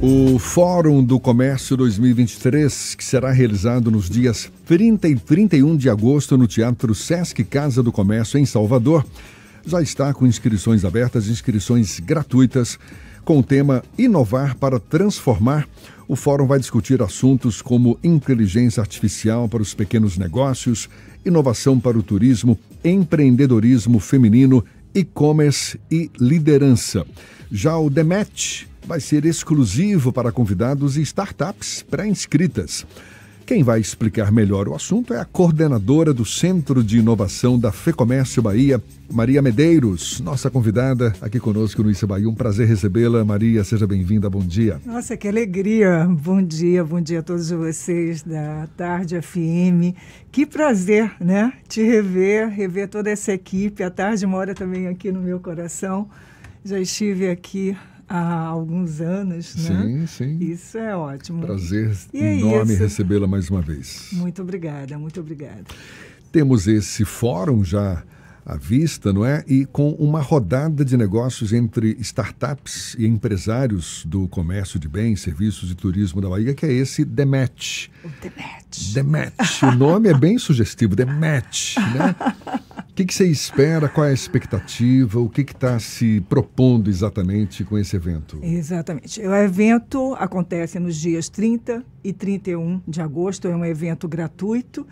O Fórum do Comércio 2023, que será realizado nos dias 30 e 31 de agosto no Teatro Sesc Casa do Comércio, em Salvador, já está com inscrições abertas, inscrições gratuitas, com o tema Inovar para Transformar. O fórum vai discutir assuntos como inteligência artificial para os pequenos negócios, inovação para o turismo, empreendedorismo feminino, e-commerce e liderança. Já o The Match vai ser exclusivo para convidados e startups pré-inscritas. Quem vai explicar melhor o assunto é a coordenadora do Centro de Inovação da FEComércio Bahia, Maria Medeiros, nossa convidada aqui conosco no Isso Bahia. Um prazer recebê-la. Maria, seja bem-vinda, bom dia. Nossa, que alegria. Bom dia a todos vocês da Tarde FM. Que prazer, né? Te rever toda essa equipe. A Tarde mora também aqui no meu coração. Já estive aqui há alguns anos, né? Sim. Isso é ótimo. Prazer enorme recebê-la mais uma vez. Muito obrigada, muito obrigada. Temos esse fórum já à vista, não é? E com uma rodada de negócios entre startups e empresários do comércio de bens, serviços e turismo da Bahia, que é esse The Match. O The Match. The Match. O nome é bem sugestivo, The Match, né? O que você espera? Qual é a expectativa? O que está se propondo exatamente com esse evento? Exatamente. O evento acontece nos dias 30 e 31 de agosto. É um evento gratuito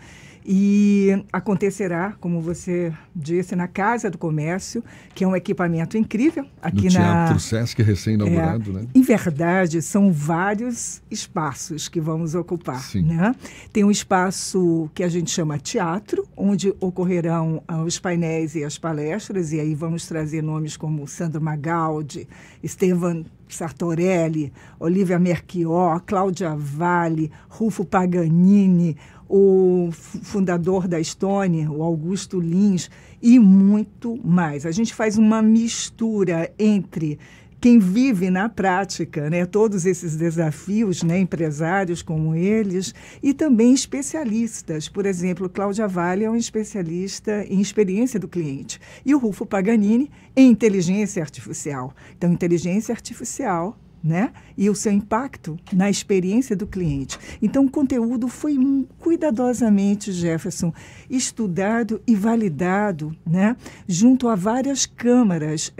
e acontecerá, como você disse, na Casa do Comércio, que é um equipamento incrível. Aqui no Teatro Sesc, recém-inaugurado, né? Em verdade, são vários espaços que vamos ocupar. Sim. Né? Tem um espaço que a gente chama teatro, onde ocorrerão os painéis e as palestras, e aí vamos trazer nomes como Sandro Magaldi, Estevan Sartorelli, Olivia Merchior, Cláudia Valli, Rufo Paganini, o fundador da Estônia, o Augusto Lins, e muito mais. A gente faz uma mistura entre quem vive na prática, né, todos esses desafios, né, empresários como eles, e também especialistas. Por exemplo, Cláudia Valli é um especialista em experiência do cliente. E o Rufo Paganini em inteligência artificial. Então, inteligência artificial, né? E o seu impacto na experiência do cliente. Então, o conteúdo foi cuidadosamente, Jefferson, estudado e validado, né? Junto a várias câmaras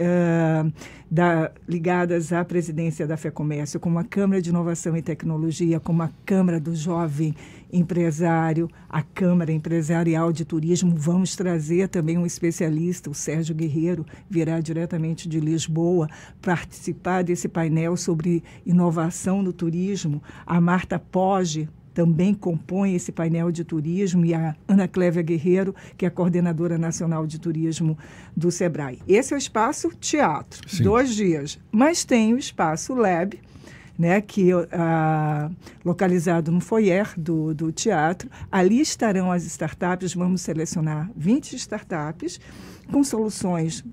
ligadas à presidência da FEComércio, como a Câmara de Inovação e Tecnologia, como a Câmara do Jovem Empresário, a Câmara Empresarial de Turismo. Vamos trazer também um especialista, o Sérgio Guerreiro, virá diretamente de Lisboa, participar desse painel sobre inovação no turismo. A Marta Poggi também compõe esse painel de turismo, e a Ana Clévia Guerreiro, que é a coordenadora nacional de turismo do SEBRAE. Esse é o espaço teatro, Sim. 2 dias. Mas tem o espaço Lab, né, que localizado no foyer do teatro. Ali estarão as startups, vamos selecionar 20 startups com soluções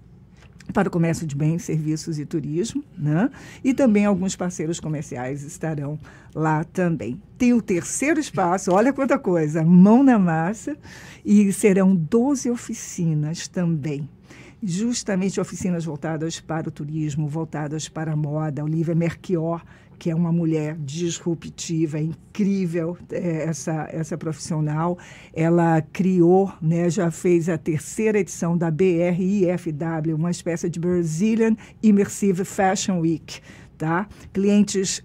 para o comércio de bens, serviços e turismo, né? E também alguns parceiros comerciais estarão lá também. Tem o terceiro espaço, olha quanta coisa, mão na massa, e serão 12 oficinas também. Justamente oficinas voltadas para o turismo, voltadas para a moda. Olivia Merchior, que é uma mulher disruptiva, incrível, essa profissional. Ela criou, né, já fez a 3ª edição da BRIFW, uma espécie de Brazilian Immersive Fashion Week. Tá? Clientes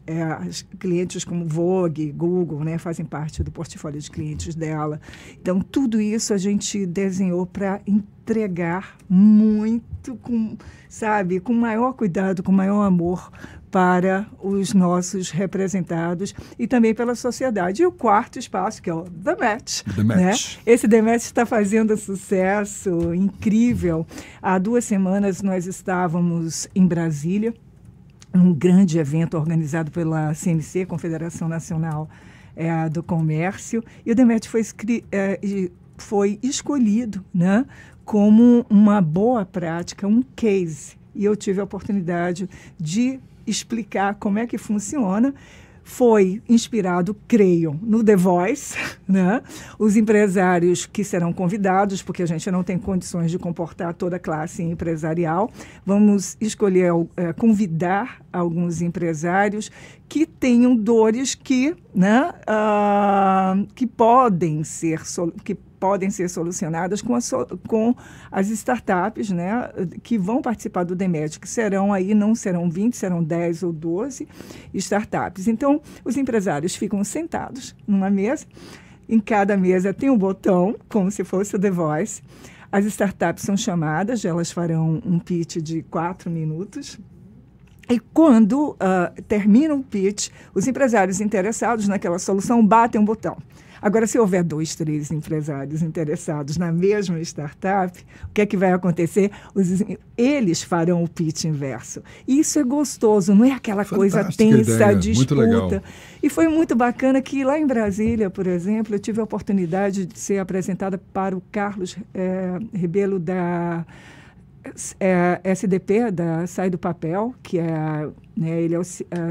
como Vogue, Google, né, fazem parte do portfólio de clientes dela. Então, tudo isso a gente desenhou para entregar muito, com maior cuidado, com maior amor para os nossos representados e também pela sociedade. E o quarto espaço, que é o The Match. The Match. Né? Esse The Match está fazendo sucesso incrível. Há 2 semanas nós estávamos em Brasília, um grande evento organizado pela CNC, Confederação Nacional do Comércio, e o The Match foi escolhido, né, como uma boa prática, um case. E eu tive a oportunidade de explicar como é que funciona. foi inspirado, creio, no The Voice, né? Os empresários que serão convidados, porque a gente não tem condições de comportar toda a classe empresarial, vamos escolher, convidar alguns empresários que tenham dores que, né, que podem ser solucionadas com as startups, né, que vão participar do DEMET, que serão aí, não serão 20, serão 10 ou 12 startups. Então, os empresários ficam sentados numa mesa, em cada mesa tem um botão, como se fosse o The Voice. As startups são chamadas, elas farão um pitch de 4 minutos. E quando termina o pitch, os empresários interessados naquela solução batem um botão. Agora, se houver 2, 3 empresários interessados na mesma startup, o que é que vai acontecer? Eles farão o pitch inverso. E isso é gostoso, não é aquela coisa tensa, ideia. disputa. E foi muito bacana que lá em Brasília, por exemplo, eu tive a oportunidade de ser apresentada para o Carlos Rebelo da SDP, da Sai do Papel, que ele é o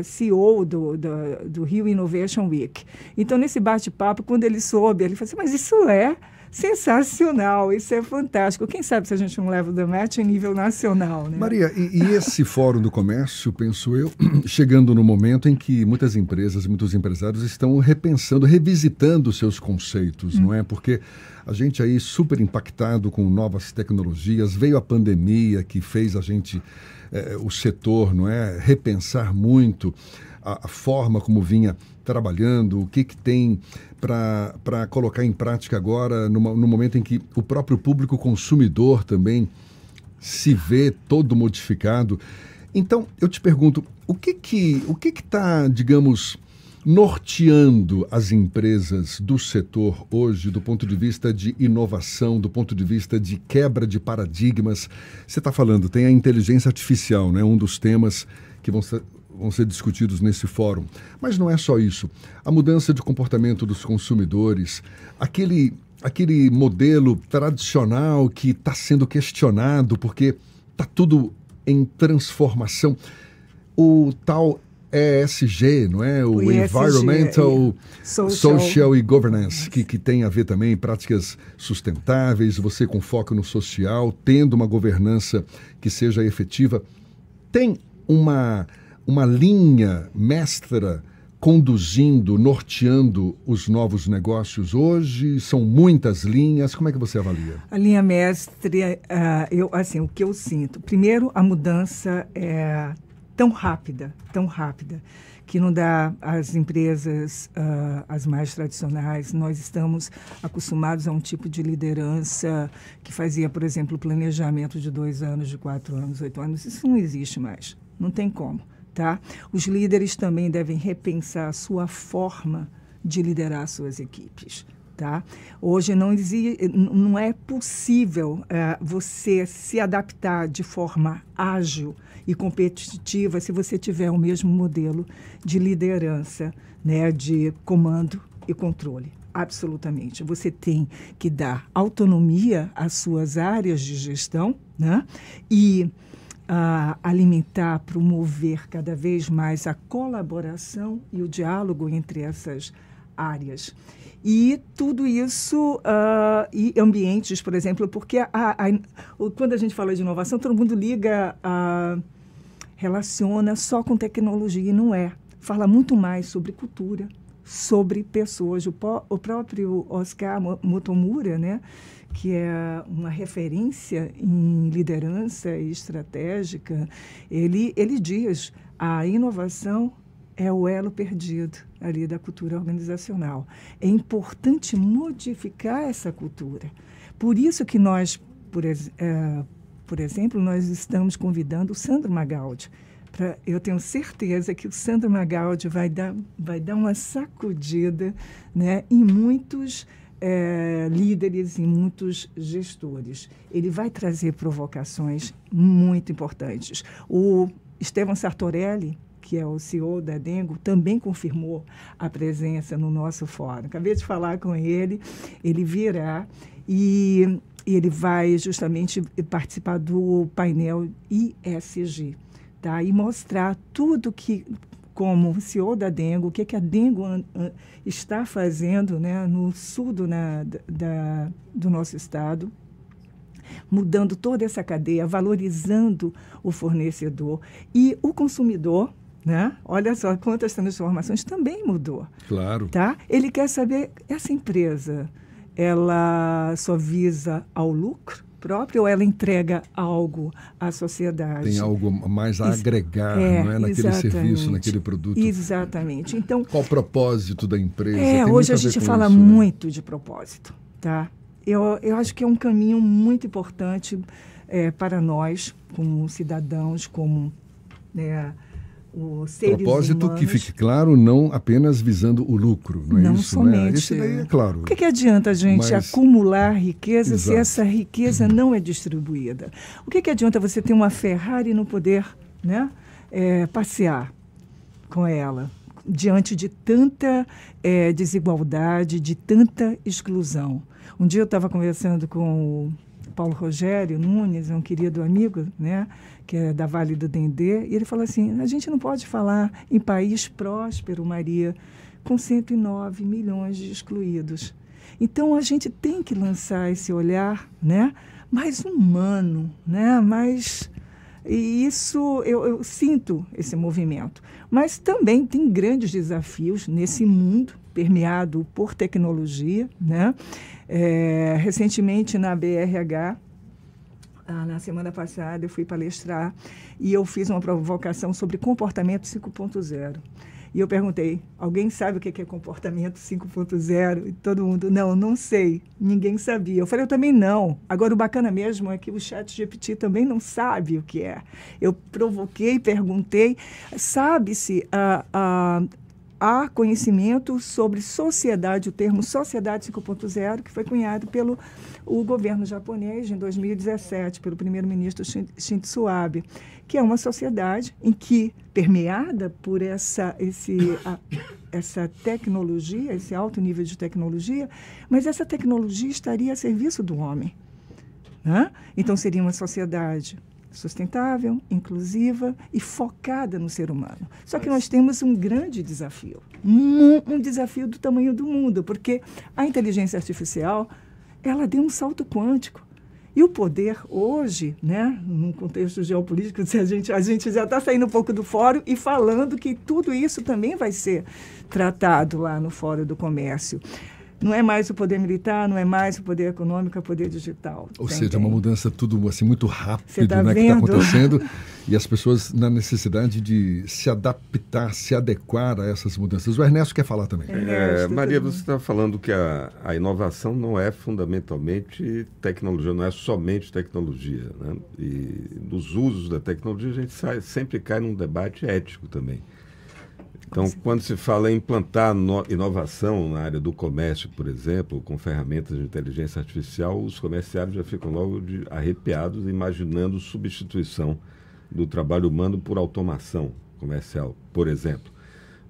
CEO do Rio Innovation Week. Então, nesse bate-papo, quando ele soube, ele falou assim, mas isso é sensacional, isso é fantástico. Quem sabe se a gente não leva o DEMET em nível nacional, né? Maria, e esse Fórum do Comércio, penso eu, chegando no momento em que muitas empresas, muitos empresários estão repensando, revisitando seus conceitos, não é? Porque a gente aí super impactado com novas tecnologias, veio a pandemia que fez a gente, o setor, não é, repensar muito a forma como vinha trabalhando, o que tem para colocar em prática agora, no momento em que o próprio público consumidor também se vê todo modificado. Então, eu te pergunto, o que está, digamos, norteando as empresas do setor hoje, do ponto de vista de inovação, do ponto de vista de quebra de paradigmas? Você está falando, tem a inteligência artificial, né? Um dos temas que vão ser discutidos nesse fórum. Mas não é só isso. A mudança de comportamento dos consumidores, aquele modelo tradicional que está sendo questionado porque está tudo em transformação. O tal ESG, não é? O Environmental, Social e Governance, que tem a ver também em práticas sustentáveis, você com foco no social, tendo uma governança que seja efetiva. Tem uma linha mestra conduzindo, norteando os novos negócios hoje? São muitas linhas. Como é que você avalia? A linha mestre, o que eu sinto. Primeiro, a mudança é tão rápida, que não dá às empresas, as mais tradicionais. Nós estamos acostumados a um tipo de liderança que fazia, por exemplo, planejamento de 2 anos, de 4 anos, 8 anos. Isso não existe mais. Não tem como. Tá? Os líderes também devem repensar a sua forma de liderar suas equipes. Tá? Hoje não é possível você se adaptar de forma ágil e competitiva se você tiver o mesmo modelo de liderança, né, de comando e controle. Absolutamente. Você tem que dar autonomia às suas áreas de gestão, né? E alimentar, promover cada vez mais a colaboração e o diálogo entre essas áreas. E tudo isso, e ambientes, por exemplo, porque quando a gente fala de inovação, todo mundo relaciona só com tecnologia, e não é. Fala muito mais sobre cultura, sobre pessoas. O próprio Oscar Motomura, né, que é uma referência em liderança estratégica, ele diz: a inovação é o elo perdido ali da cultura organizacional. É importante modificar essa cultura. Por isso que nós, por exemplo, nós estamos convidando o Sandro Magaldi. Eu tenho certeza que o Sandro Magaldi vai dar uma sacudida, né, em muitos líderes e muitos gestores. Ele vai trazer provocações muito importantes. O Estevão Sartorelli, que é o CEO da Dengo, também confirmou a presença no nosso fórum. Acabei de falar com ele, ele virá e ele vai justamente participar do painel ISG, tá? E mostrar tudo como CEO da Dengo, o que a Dengo está fazendo, né, no sul do nosso estado, mudando toda essa cadeia, valorizando o fornecedor e o consumidor, né? Olha só quantas transformações também mudou. Claro. Tá? Ele quer saber, essa empresa, ela só visa ao lucro próprio ou ela entrega algo à sociedade? Tem algo mais a agregar, não é? Naquele serviço, naquele produto. Exatamente. Então, qual o propósito da empresa? Hoje a gente fala muito de propósito, tá? Eu acho que é um caminho muito importante para nós, como cidadãos, como os seres propósito humanos. Que fique claro, não apenas visando o lucro, não é não isso? Somente. Não é? Esse daí é claro. O que adianta a gente acumular riqueza se essa riqueza não é distribuída? O que adianta você ter uma Ferrari e não poder, né, passear com ela? Diante de tanta desigualdade, de tanta exclusão. Um dia eu estava conversando com o Paulo Rogério Nunes, um querido amigo, né, que é da Vale do Dendê, e ele falou assim, a gente não pode falar em país próspero, Maria, com 109 milhões de excluídos. Então, a gente tem que lançar esse olhar, né, mais humano, né, mais... E isso, eu sinto esse movimento. Mas também tem grandes desafios nesse mundo permeado por tecnologia, né? Recentemente, na BRH, na semana passada, eu fui palestrar e eu fiz uma provocação sobre comportamento 5.0. E eu perguntei, alguém sabe o que é comportamento 5.0? E todo mundo, não sei, ninguém sabia. Eu falei, eu também não. Agora, o bacana mesmo é que o ChatGPT também não sabe o que é. Eu provoquei, perguntei, sabe-se há conhecimento sobre sociedade, o termo Sociedade 5.0, que foi cunhado pelo governo japonês em 2017, pelo primeiro-ministro Shinzo Abe, que é uma sociedade em que, permeada por essa tecnologia, esse alto nível de tecnologia, mas essa tecnologia estaria a serviço do homem, né? Então, seria uma sociedade sustentável, inclusiva e focada no ser humano. Só que nós temos um grande desafio, um desafio do tamanho do mundo, porque a inteligência artificial, ela deu um salto quântico. E o poder hoje, né, num contexto geopolítico, a gente já está saindo um pouco do fórum e falando que tudo isso também vai ser tratado lá no Fórum do Comércio. Não é mais o poder militar, não é mais o poder econômico, é o poder digital. Ou seja, uma mudança tudo assim muito rápido, tá, né, que está acontecendo, e as pessoas na necessidade de se adaptar, se adequar a essas mudanças. O Ernesto quer falar também. Maria, você está falando que a inovação não é fundamentalmente tecnologia, não é somente tecnologia, né? E nos usos da tecnologia a gente sempre cai num debate ético também. Então, quando se fala em implantar inovação na área do comércio, por exemplo, com ferramentas de inteligência artificial, os comerciários já ficam logo arrepiados, imaginando substituição do trabalho humano por automação comercial, por exemplo.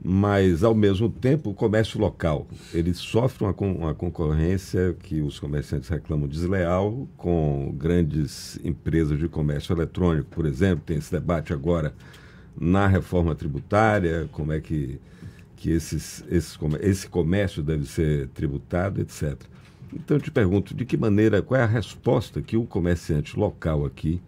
Mas, ao mesmo tempo, o comércio local, ele sofre uma concorrência que os comerciantes reclamam desleal com grandes empresas de comércio eletrônico, por exemplo. Tem esse debate agora na reforma tributária, como é que esse comércio deve ser tributado, etc. Então, eu te pergunto, de que maneira, qual é a resposta que o comerciante local aqui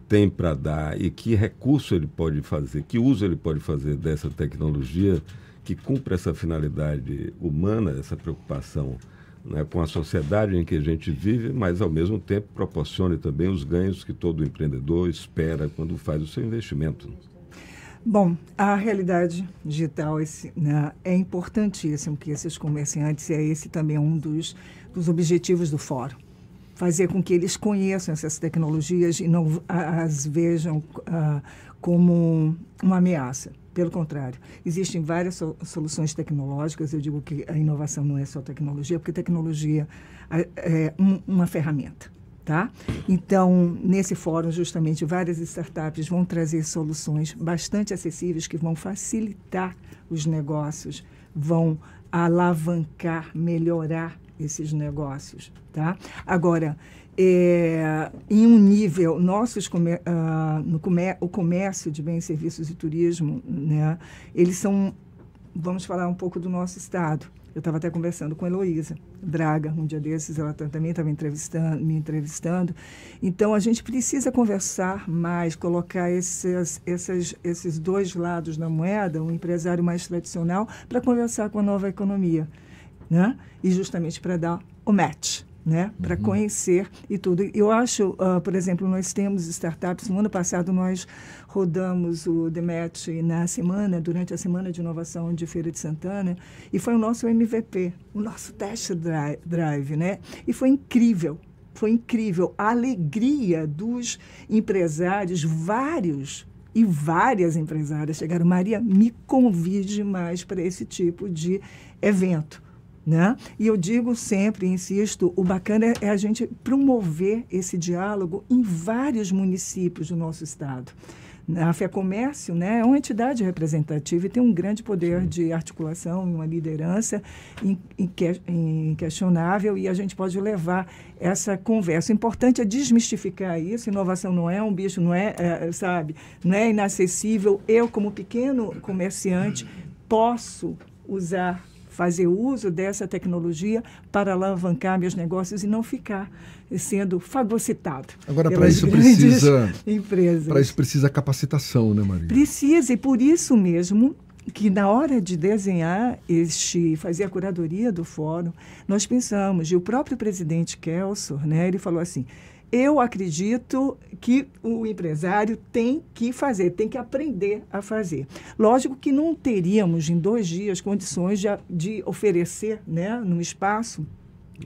tem para dar e que recurso ele pode fazer, que uso ele pode fazer dessa tecnologia que cumpra essa finalidade humana, essa preocupação, né, com a sociedade em que a gente vive, mas, ao mesmo tempo, proporcione também os ganhos que todo empreendedor espera quando faz o seu investimento. Bom, a realidade digital né, é importantíssimo que esses comerciantes, e esse também é um dos objetivos do fórum, fazer com que eles conheçam essas tecnologias e não as vejam como uma ameaça. Pelo contrário, existem várias soluções tecnológicas. Eu digo que a inovação não é só tecnologia, porque tecnologia é uma ferramenta. Tá? Então, nesse fórum, justamente, várias startups vão trazer soluções bastante acessíveis que vão facilitar os negócios, vão alavancar, melhorar esses negócios, tá? Agora, em um nível, o comércio de bens, serviços e turismo, né, eles são, vamos falar um pouco do nosso estado. Eu estava até conversando com a Heloísa Braga, um dia desses, ela também estava me entrevistando. Então, a gente precisa conversar mais, colocar esses dois lados da moeda, o empresário mais tradicional, para conversar com a nova economia, né? E justamente para dar o match, né? Para conhecer e tudo. Eu acho, por exemplo, nós temos startups. No ano passado, nós rodamos o The Match durante a Semana de Inovação de Feira de Santana, e foi o nosso MVP, o nosso test drive, né? E foi incrível. Foi incrível a alegria dos empresários, vários e várias empresárias chegaram. Maria, me convide mais para esse tipo de evento, né? E eu digo sempre, insisto, o bacana é a gente promover esse diálogo em vários municípios do nosso estado. A FEComércio, né, é uma entidade representativa e tem um grande poder de articulação, uma liderança inquestionável, e a gente pode levar essa conversa. O importante é desmistificar isso. Inovação não é um bicho, não é inacessível. Eu, como pequeno comerciante, posso fazer uso dessa tecnologia para alavancar meus negócios e não ficar sendo fagocitado. Agora, para isso precisa empresas. Para isso precisa capacitação, né, Maria? Precisa, e por isso mesmo que na hora de desenhar fazer a curadoria do fórum, nós pensamos, e o próprio presidente Kelsor, né, ele falou assim: eu acredito que o empresário tem que fazer, tem que aprender a fazer. Lógico que não teríamos, em 2 dias, condições de oferecer, né, num espaço.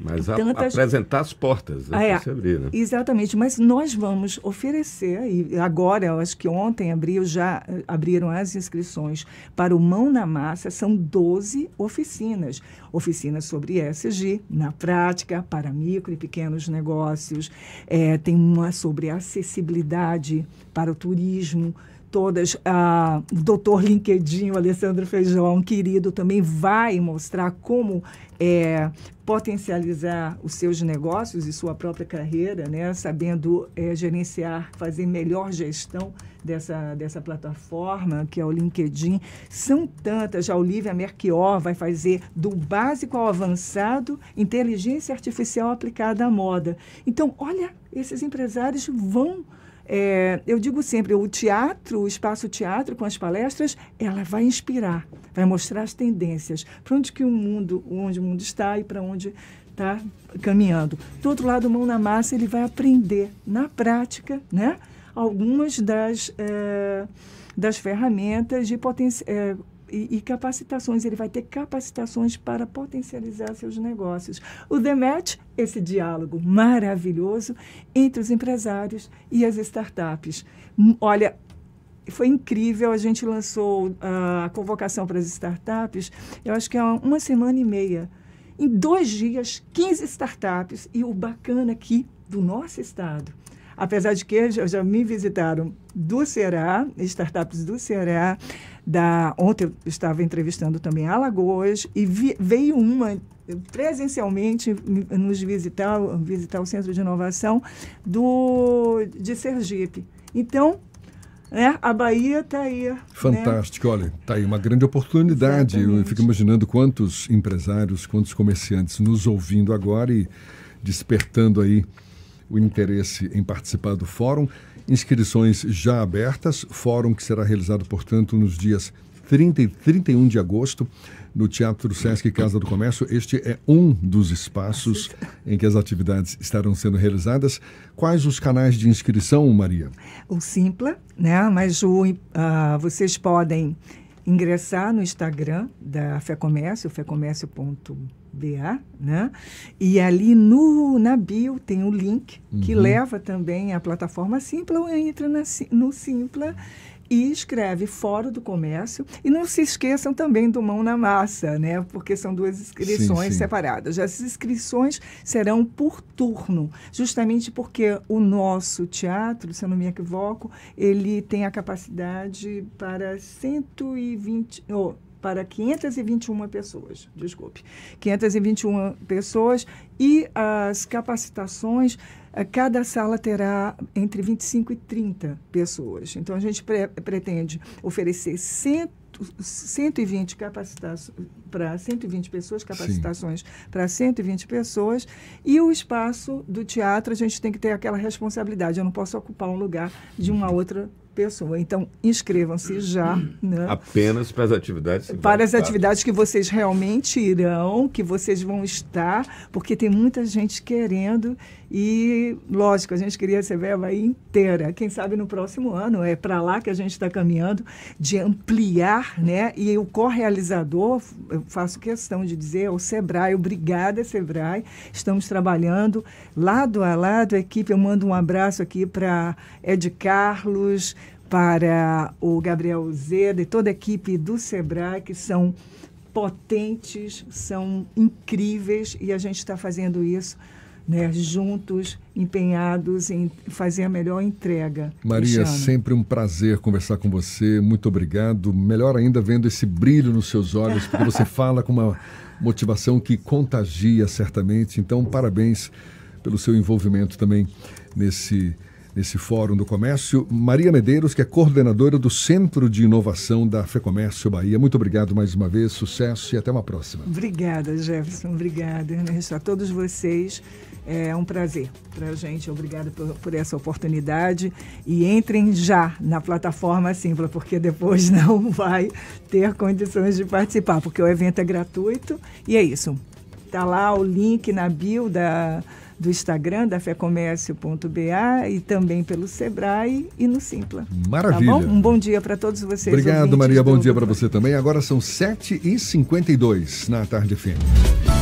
Mas apresentar as portas, né, para se abrir, né? Exatamente, mas nós vamos oferecer, e agora, eu acho que ontem já abriram as inscrições para o Mão na Massa. São 12 oficinas sobre ESG, na prática, para micro e pequenos negócios. Tem uma sobre acessibilidade para o turismo. Todas, o doutor LinkedIn, o Alessandro Feijão, querido, também vai mostrar como potencializar os seus negócios e sua própria carreira, né? Sabendo gerenciar, fazer melhor gestão dessa plataforma, que é o LinkedIn. São tantas. A Olivia Merchior vai fazer do básico ao avançado, inteligência artificial aplicada à moda. Então, olha, esses empresários vão... eu digo sempre, o espaço teatro com as palestras, ela vai inspirar, vai mostrar as tendências, para onde o mundo está e para onde está caminhando. Do outro lado, Mão na Massa, ele vai aprender na prática, né, algumas das ferramentas de e capacitações. Ele vai ter capacitações para potencializar seus negócios. O The Match, esse diálogo maravilhoso entre os empresários e as startups. Olha, foi incrível. A gente lançou a convocação para as startups, eu acho que há 1 semana e meia. Em 2 dias, 15 startups. E o bacana aqui do nosso estado, apesar de que já me visitaram do Ceará, startups do Ceará. Ontem eu estava entrevistando também Alagoas, e veio uma presencialmente nos visitar o Centro de Inovação de Sergipe. Então, a Bahia está aí. Fantástico, né? Olha, está aí uma grande oportunidade. Exatamente. Eu fico imaginando quantos empresários, quantos comerciantes nos ouvindo agora e despertando aí o interesse em participar do fórum. Inscrições já abertas, fórum que será realizado, portanto, nos dias 30 e 31 de agosto, no Teatro Sesc Casa do Comércio. Este é um dos espaços em que as atividades estarão sendo realizadas. Quais os canais de inscrição, Maria? O Simpla, né? Mas vocês podem ingressar no Instagram da FEComércio, fecomércio.ba, né? E ali na bio tem o link que leva também à plataforma Simpla, ou entra no Simpla e escreve Fórum do Comércio. E não se esqueçam também do Mão na Massa, né? Porque são 2 inscrições separadas. As inscrições serão por turno, justamente porque o nosso teatro, se eu não me equivoco, ele tem a capacidade para 120... para 521 pessoas, desculpe, 521 pessoas, e as capacitações, cada sala terá entre 25 e 30 pessoas. Então, a gente pretende oferecer 120 capacitações para 120 pessoas, capacitações para 120 pessoas, e o espaço do teatro, a gente tem que ter aquela responsabilidade, eu não posso ocupar um lugar de uma outra pessoa. Então, inscrevam-se já. Né? Apenas para as atividades. Para as atividades que vocês realmente irão, que vocês vão estar, porque tem muita gente querendo e, lógico, a gente queria receber a Bahia inteira. Quem sabe no próximo ano, é para lá que a gente está caminhando, de ampliar, né? E o co-realizador, eu faço questão de dizer, é o Sebrae. Obrigada, Sebrae. Estamos trabalhando lado a lado. A equipe, eu mando um abraço aqui para Ed Carlos, para o Gabriel Zeda e toda a equipe do Sebrae, que são potentes, são incríveis, e a gente está fazendo isso, né, juntos, empenhados em fazer a melhor entrega. Maria, sempre um prazer conversar com você. Muito obrigado. Melhor ainda vendo esse brilho nos seus olhos, porque você fala com uma motivação que contagia certamente. Então, parabéns pelo seu envolvimento também nesse Fórum do Comércio. Maria Medeiros, que é coordenadora do Centro de Inovação da FEComércio Bahia. Muito obrigado mais uma vez, sucesso e até uma próxima. Obrigada, Jefferson. Obrigada, Ernesto. A todos vocês, é um prazer para a gente. Obrigada por essa oportunidade. E entrem já na plataforma Simpla, porque depois não vai ter condições de participar, porque o evento é gratuito. E é isso. Está lá o link na bio do Instagram, da fecomércio.ba, e também pelo Sebrae e no Simpla. Maravilha. Tá bom? Um bom dia para todos vocês. Obrigado, Maria. Bom dia para você também. Agora são 7h52 na Tarde FM.